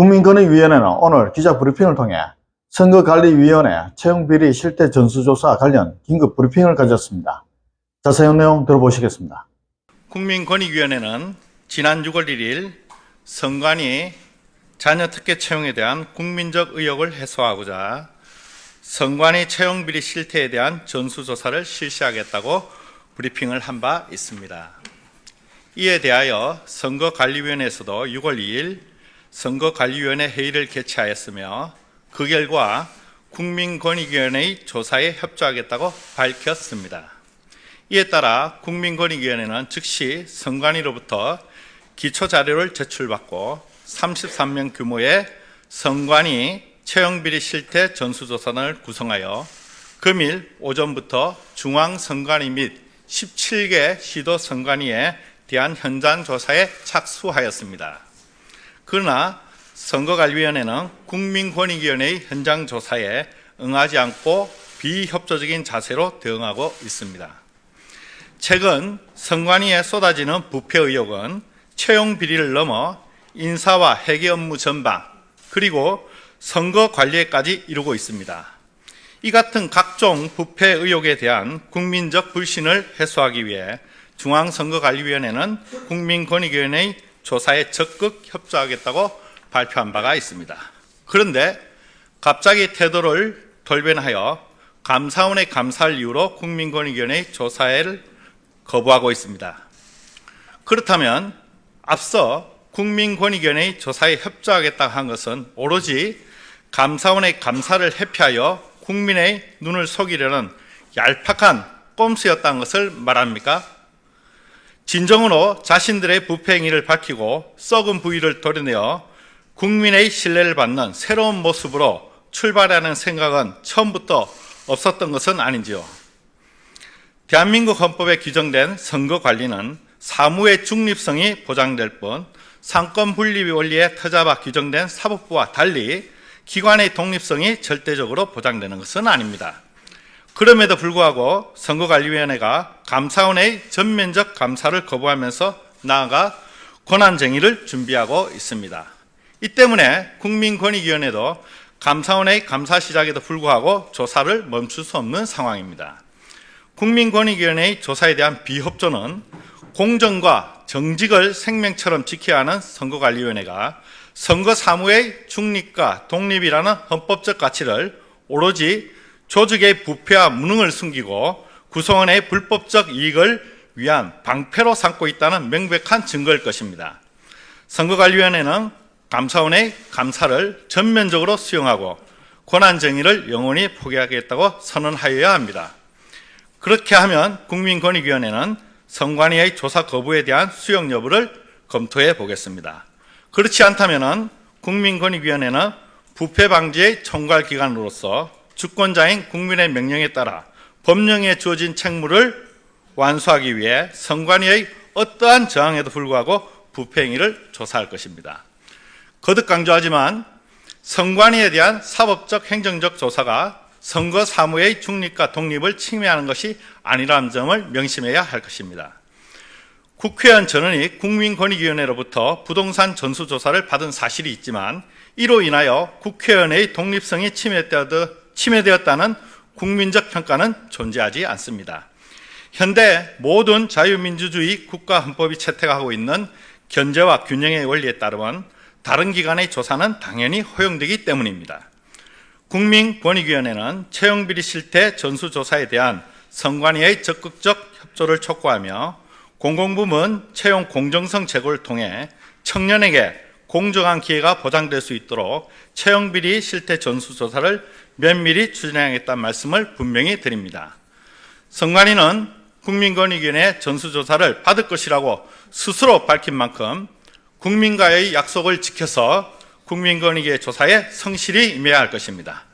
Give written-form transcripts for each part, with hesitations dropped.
국민권익위원회는 오늘 기자 브리핑을 통해 선거관리위원회 채용비리 실태 전수조사 관련 긴급 브리핑을 가졌습니다. 자세한 내용 들어보시겠습니다. 국민권익위원회는 지난 6월 1일 선관위 자녀 특혜 채용에 대한 국민적 의혹을 해소하고자 선관위 채용비리 실태에 대한 전수조사를 실시하겠다고 브리핑을 한 바 있습니다. 이에 대하여 선거관리위원회에서도 6월 2일 선거관리위원회 회의를 개최하였으며 그 결과 국민권익위원회의 조사에 협조하겠다고 밝혔습니다. 이에 따라 국민권익위원회는 즉시 선관위로부터 기초자료를 제출받고 33명 규모의 선관위 채용비리 실태 전수조사단을 구성하여 금일 오전부터 중앙선관위 및 17개 시도 선관위에 대한 현장 조사에 착수하였습니다. 그러나 선거관리위원회는 국민권익위원회의 현장 조사에 응하지 않고 비협조적인 자세로 대응하고 있습니다. 최근 선관위에 쏟아지는 부패 의혹은 채용 비리를 넘어 인사와 회계 업무 전방 그리고 선거 관리에까지 이르고 있습니다. 이 같은 각종 부패 의혹에 대한 국민적 불신을 해소하기 위해 중앙선거관리위원회는 국민권익위원회의 조사에 적극 협조하겠다고 발표한 바가 있습니다. 그런데 갑자기 태도를 돌변하여 감사원의 감사를 이유로 국민권익위원회의 조사를 거부하고 있습니다. 그렇다면 앞서 국민권익위원회의 조사에 협조하겠다 한 것은 오로지 감사원의 감사를 회피하여 국민의 눈을 속이려는 얄팍한 꼼수였다는 것을 말합니까? 진정으로 자신들의 부패 행위를 밝히고 썩은 부위를 도려내어 국민의 신뢰를 받는 새로운 모습으로 출발하는 생각은 처음부터 없었던 것은 아닌지요. 대한민국 헌법에 규정된 선거관리는 사무의 중립성이 보장될 뿐 상권 분립 원리에 터잡아 규정된 사법부와 달리 기관의 독립성이 절대적으로 보장되는 것은 아닙니다. 그럼에도 불구하고 선거관리위원회가 감사원의 전면적 감사를 거부하면서 나아가 권한쟁의를 준비하고 있습니다. 이 때문에 국민권익위원회도 감사원의 감사 시작에도 불구하고 조사를 멈출 수 없는 상황입니다. 국민권익위원회의 조사에 대한 비협조는 공정과 정직을 생명처럼 지켜야 하는 선거관리위원회가 선거사무의 중립과 독립이라는 헌법적 가치를 오로지 조직의 부패와 무능을 숨기고 구성원의 불법적 이익을 위한 방패로 삼고 있다는 명백한 증거일 것입니다. 선거관리위원회는 감사원의 감사를 전면적으로 수용하고 권한정의를 영원히 포기하겠다고 선언하여야 합니다. 그렇게 하면 국민권익위원회는 선관위의 조사 거부에 대한 수용 여부를 검토해 보겠습니다. 그렇지 않다면 국민권익위원회는 부패 방지의 총괄기관으로서 주권자인 국민의 명령에 따라 법령에 주어진 책무를 완수하기 위해 선관위의 어떠한 저항에도 불구하고 부패 행위를 조사할 것입니다. 거듭 강조하지만 선관위에 대한 사법적 행정적 조사가 선거 사무의 중립과 독립을 침해하는 것이 아니라는 점을 명심해야 할 것입니다. 국회의원 전원이 국민권익위원회로부터 부동산 전수조사를 받은 사실이 있지만 이로 인하여 국회의원의 독립성이 침해되었다는 국민적 평가는 존재하지 않습니다. 현대 모든 자유민주주의 국가 헌법이 채택하고 있는 견제와 균형의 원리에 따르면 다른 기관의 조사는 당연히 허용되기 때문입니다. 국민권익위원회는 채용비리 실태 전수조사에 대한 선관위의 적극적 협조를 촉구하며 공공부문 채용 공정성 제고를 통해 청년에게 공정한 기회가 보장될 수 있도록 채용비리 실태 전수조사를 면밀히 추진하겠다는 말씀을 분명히 드립니다. 선관위는 국민권익위원회 전수조사를 받을 것이라고 스스로 밝힌 만큼 국민과의 약속을 지켜서 국민권익위의 조사에 성실히 임해야 할 것입니다.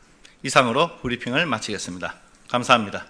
이상으로 브리핑을 마치겠습니다. 감사합니다.